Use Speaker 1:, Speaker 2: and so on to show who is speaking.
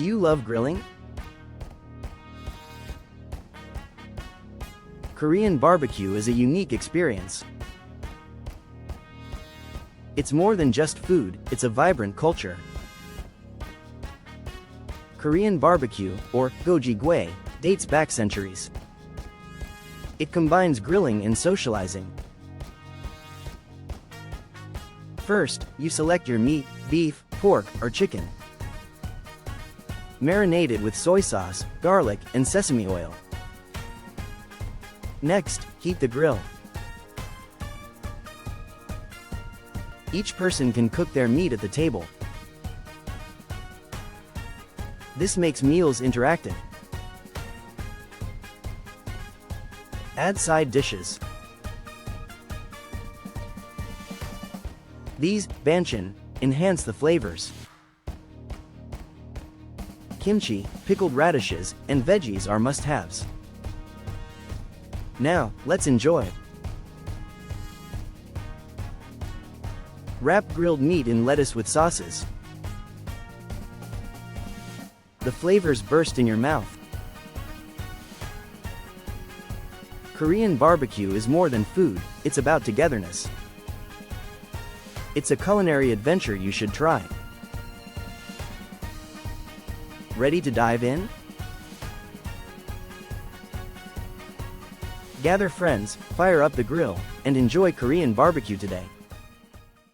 Speaker 1: Do you love grilling? Korean barbecue is a unique experience. It's more than just food, it's a vibrant culture. Korean barbecue, or goji-gwae, dates back centuries. It combines grilling and socializing. First, you select your meat, beef, pork, or chicken. Marinate it with soy sauce, garlic, and sesame oil. Next, heat the grill. Each person can cook their meat at the table. This makes meals interactive. Add side dishes. These, banchan, enhance the flavors. Kimchi, pickled radishes, and veggies are must-haves. Now, let's enjoy. Wrap grilled meat in lettuce with sauces. The flavors burst in your mouth. Korean barbecue is more than food, it's about togetherness. It's a culinary adventure you should try. Ready to dive in? Gather friends, fire up the grill, and enjoy Korean barbecue today.